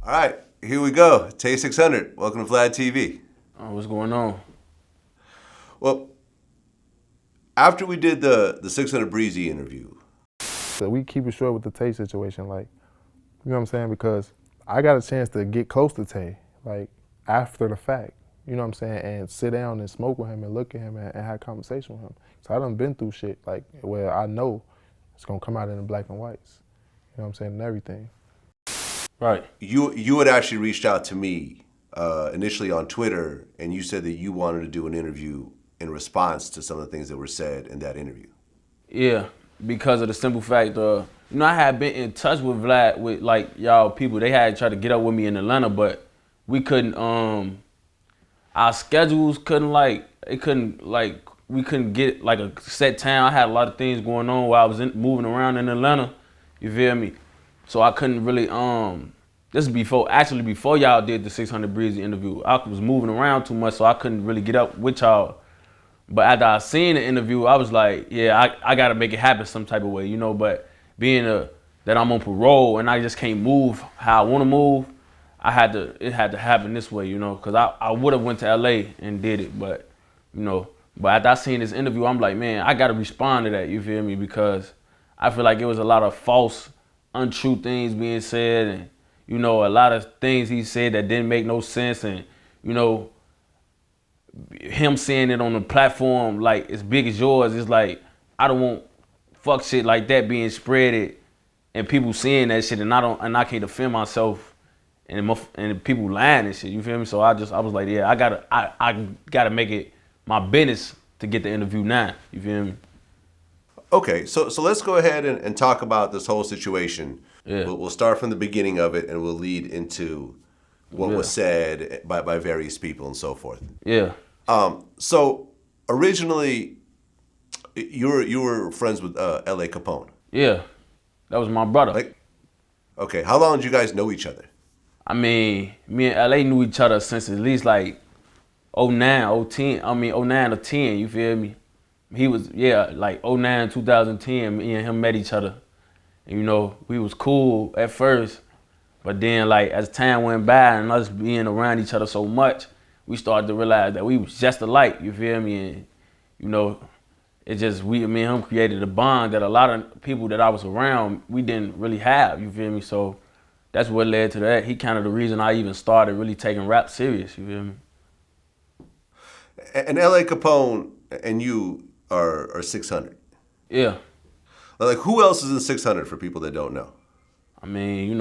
All right, here we go. Tay 600. Welcome to VladTV. What's going on? Well, after we did the 600 Breezy interview, So we keep it short with the Tay situation, like, you know what I'm saying? Because I got a chance to get close to Tay, like, after the fact, you know what I'm saying? And sit down and smoke with him and look at him and have a conversation with him. So I done been through shit, like, where I know it's gonna come out in the black and whites, you know what I'm saying, and everything. Right. you had actually reached out to me initially on Twitter, and you said that you wanted to do an interview in response to some of the things that were said in that interview. Yeah, because of the simple fact, I had been in touch with Vlad, with like y'all people. They had tried to get up with me in Atlanta, but we couldn't. Our schedules couldn't we couldn't get like a set time. I had a lot of things going on while I was moving around in Atlanta. You feel me? So I couldn't really. This is before y'all did the 600 Breezy interview. I was moving around too much, so I couldn't really get up with y'all. But after I seen the interview, I was like, yeah, I gotta make it happen some type of way, you know. But being that I'm on parole and I just can't move how I want to move, it had to happen this way, you know, because I would have went to LA and did it, but after I seen this interview, I'm like, man, I gotta respond to that, you feel me? Because I feel like it was a lot of false, untrue things being said, and a lot of things he said that didn't make no sense, and him saying it on a platform like as big as yours, it's like I don't want fuck shit like that being spreaded and people seeing that shit, and I can't defend myself and people lying and shit. You feel me? So I was like, yeah, I gotta make it my business to get the interview now. You feel me? Okay, so let's go ahead and talk about this whole situation. Yeah. We'll start from the beginning of it, and we'll lead into what was said by various people and so forth. Yeah. So originally, you were friends with L'A Capone. Yeah, that was my brother. Okay, how long did you guys know each other? I mean, me and LA knew each other since at least like 09, 010. I mean 09 or 10, you feel me? He was, like 09, 2010, me and him met each other. And we was cool at first, but then like as time went by and us being around each other so much, we started to realize that we was just alike, you feel me? And it just, me and him created a bond that a lot of people that I was around, we didn't really have, you feel me? So that's what led to that. He kind of the reason I even started really taking rap serious, you feel me? And L'A Capone and you are 600. Yeah. Like, who else is in 600 for people that don't know? I mean,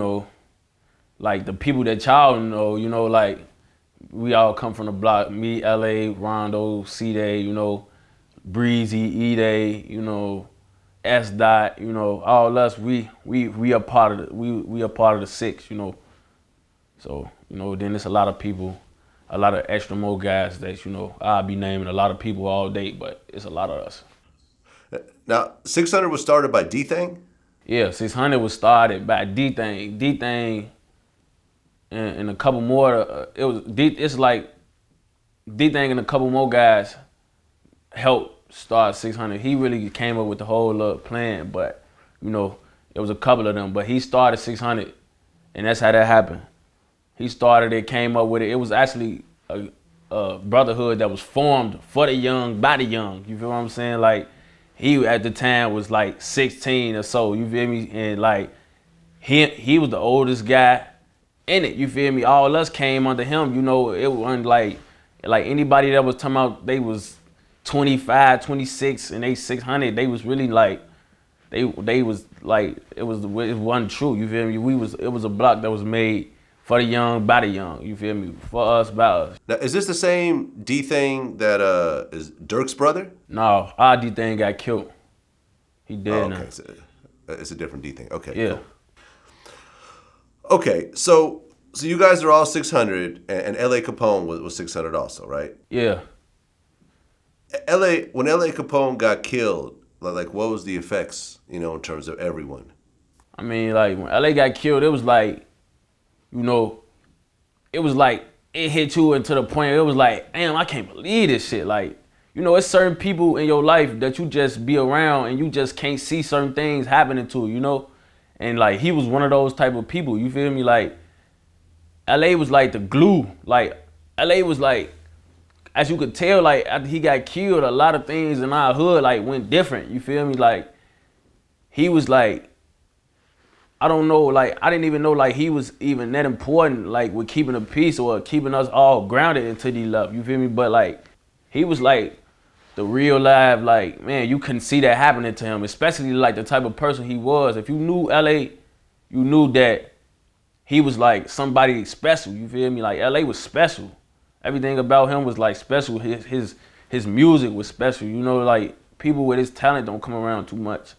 like the people that y'all know, like we all come from the block. Me, LA, Rondo, Cdai, Breezy, Cdai, Cdai, all us. We are part of we are part of the six, So then it's a lot of people, a lot of extra more guys that I'll be naming a lot of people all day, but it's a lot of us. Now, 600 was started by D Thang? Yeah, 600 was started by D Thang. D Thang and a couple more. It's like D Thang and a couple more guys helped start 600. He really came up with the whole plan, but it was a couple of them. But he started 600, and that's how that happened. He started it, came up with it. It was actually a brotherhood that was formed for the young, by the young. You feel what I'm saying? Like, he at the time was like 16 or so, you feel me? And like, he was the oldest guy in it, you feel me? All us came under him, it wasn't like anybody that was talking about they was 25, 26 and they 600, they was really like, they was like, it wasn't true, you feel me? It was a block that was made for the young, by the young, you feel me? For us, by us. Now, is this the same D Thang that is Dirk's brother? No, our D Thang got killed. He dead now. Okay, so it's a different D Thang. Okay, yeah. Cool. Okay, so you guys are all 600, and L'A Capone was 600 also, right? Yeah. When L'A Capone got killed, like what was the effects, in terms of everyone? I mean, like when LA got killed, it was like, it was like it hit you into the point. It was like, damn, I can't believe this shit. Like, it's certain people in your life that you just be around and you just can't see certain things happening to, And like he was one of those type of people. You feel me? Like LA was like the glue. Like LA was like, as you could tell, like after he got killed, a lot of things in our hood like went different. You feel me? Like he was like, I don't know, like I didn't even know like he was even that important, like with keeping the peace or keeping us all grounded into the love. You feel me? But like he was like the real live, like man, you couldn't see that happening to him, especially like the type of person he was. If you knew LA, you knew that he was like somebody special. You feel me? Like LA was special. Everything about him was like special. His music was special. You know, like people with his talent don't come around too much.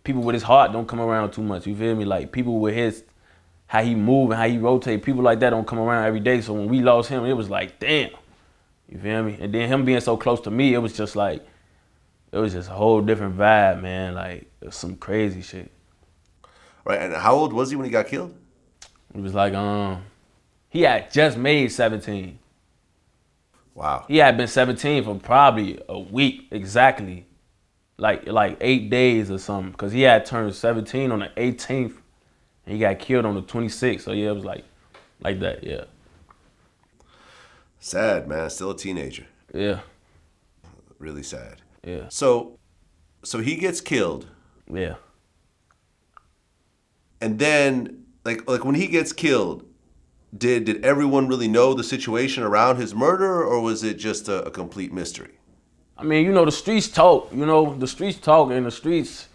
People with his heart don't come around too much. You feel me? Like people with his how he move and how he rotate, people like that don't come around every day. So when we lost him, it was like, damn. You feel me? And then him being so close to me, it was just like, it was just a whole different vibe, man. Like it was some crazy shit. Right, and how old was he when he got killed? It was like, he had just made 17. Wow. He had been 17 for probably a week exactly, like 8 days or something. Cause he had turned 17 on the 18th, and he got killed on the 26th. So yeah, it was like that, yeah. Sad, man. Still a teenager. Yeah. Really sad. Yeah. So he gets killed, Yeah. and then like when he gets killed, did everyone really know the situation around his murder, or was it just a complete mystery? I mean, you know, the streets talk. You know, the streets talk, and the streets,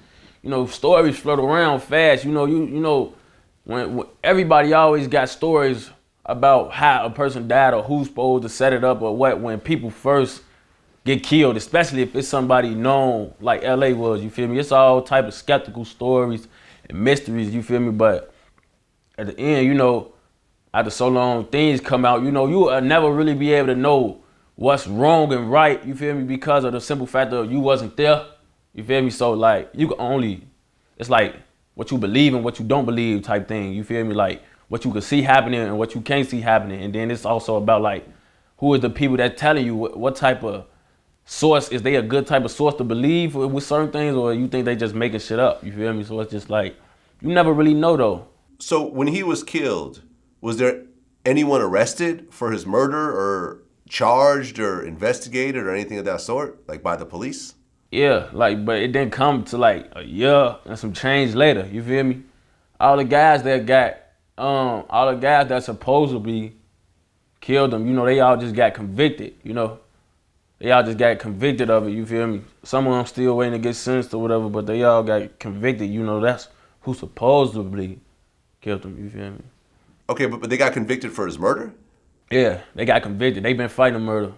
you know, stories float around fast. You know, when everybody always got stories about how a person died or who's supposed to set it up or what when people first get killed, especially if it's somebody known like LA was, you feel me? It's all type of skeptical stories and mysteries, you feel me? But at the end, you know, after so long, things come out, you know, you will never really be able to know what's wrong and right, you feel me? Because of the simple fact that you wasn't there, you feel me? So like, you can only, it's like what you believe and what you don't believe type thing, you feel me? Like what you can see happening and what you can't see happening. And then it's also about like, who is the people that telling you what type of source, is they a good type of source to believe with certain things, or you think they just making shit up, you feel me? So it's just like, you never really know though. So when he was killed, was there anyone arrested for his murder or charged or investigated or anything of that sort, like by the police? Yeah, like, but it didn't come to like a year and some change later, you feel me? All the guys that supposedly killed him, you know, they all just got convicted, you know? They all just got convicted of it, you feel me? Some of them still waiting to get sentenced or whatever, but they all got convicted, you know, that's who supposedly killed him, you feel me? Okay, but they got convicted for his murder? Yeah, they got convicted. They been fighting the murder.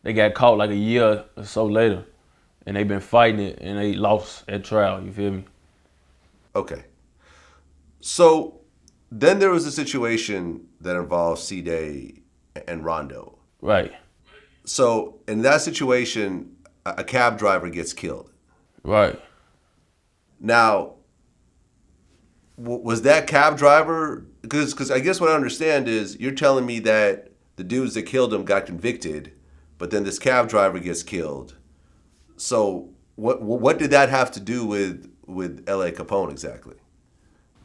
They got caught like a year or so later, and they been fighting it, and they lost at trial, you feel me? Okay. So then there was a situation that involved Cdai and Rondo. Right. So in that situation, a cab driver gets killed. Right. Now, was that cab driver, because I guess what I understand is you're telling me that the dudes that killed him got convicted, but then this cab driver gets killed. So what did that have to do with L'A Capone exactly?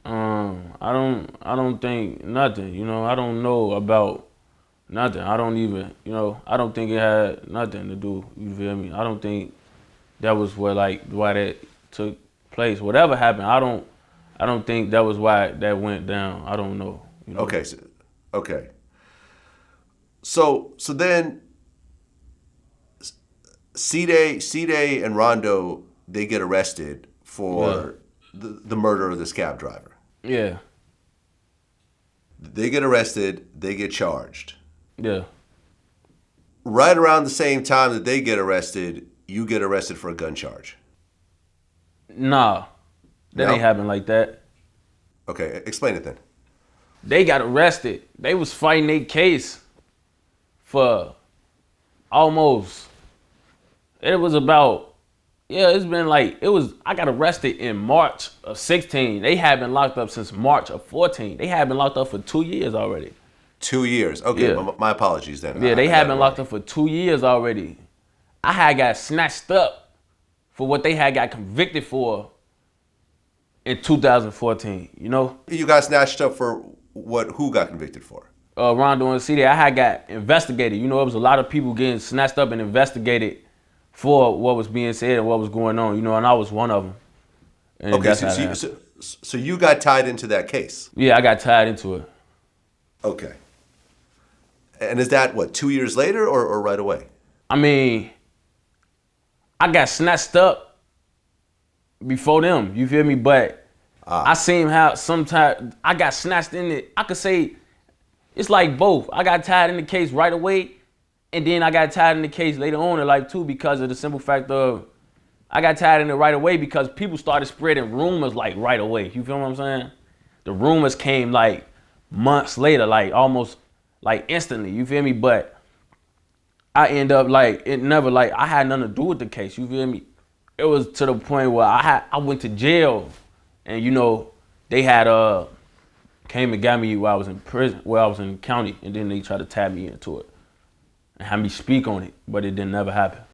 I don't think nothing, you know, I don't know about nothing. I don't even, you know, I don't think it had nothing to do, you feel me? I don't think that was why that took place. Whatever happened, I don't think that was why that went down. I don't know. You know? Okay. So then Cdai and Rondo, they get arrested for the murder of this cab driver. Yeah. They get arrested, they get charged. Yeah. Right around the same time that they get arrested, you get arrested for a gun charge. Nah. That No? ain't happen like that. Okay, explain it then. They got arrested. They was fighting their case for almost, it was about, it's been like, I got arrested in March of 16. They had been locked up since March of 14. They had been locked up for 2 years already. 2 years. Okay, Yeah. my apologies then. Yeah, they I had got been it locked wrong. up for 2 years already. I had got snatched up for what they had got convicted for in 2014, you know? You got snatched up for what? Who got convicted for? Rondo and Cdai, I had got investigated. You know, there was a lot of people getting snatched up and investigated for what was being said and what was going on. You know, and I was one of them. And Okay, that's how that happened. so you got tied into that case. Yeah, I got tied into it. Okay. And is that what, 2 years later or right away? I mean, I got snatched up before them. You feel me? But I seen how sometimes I got snatched in it. I could say it's like both. I got tied in the case right away, and then I got tied in the case later on in life too, because of the simple fact of I got tied in it right away because people started spreading rumors like right away. You feel what I'm saying? The rumors came like months later, like almost like instantly. You feel me? But I end up like it never like I had nothing to do with the case. You feel me? It was to the point where I went to jail, and you know they had came and got me while I was in prison, while I was in the county, and then they tried to tap me into it and have me speak on it, but it didn't never happen.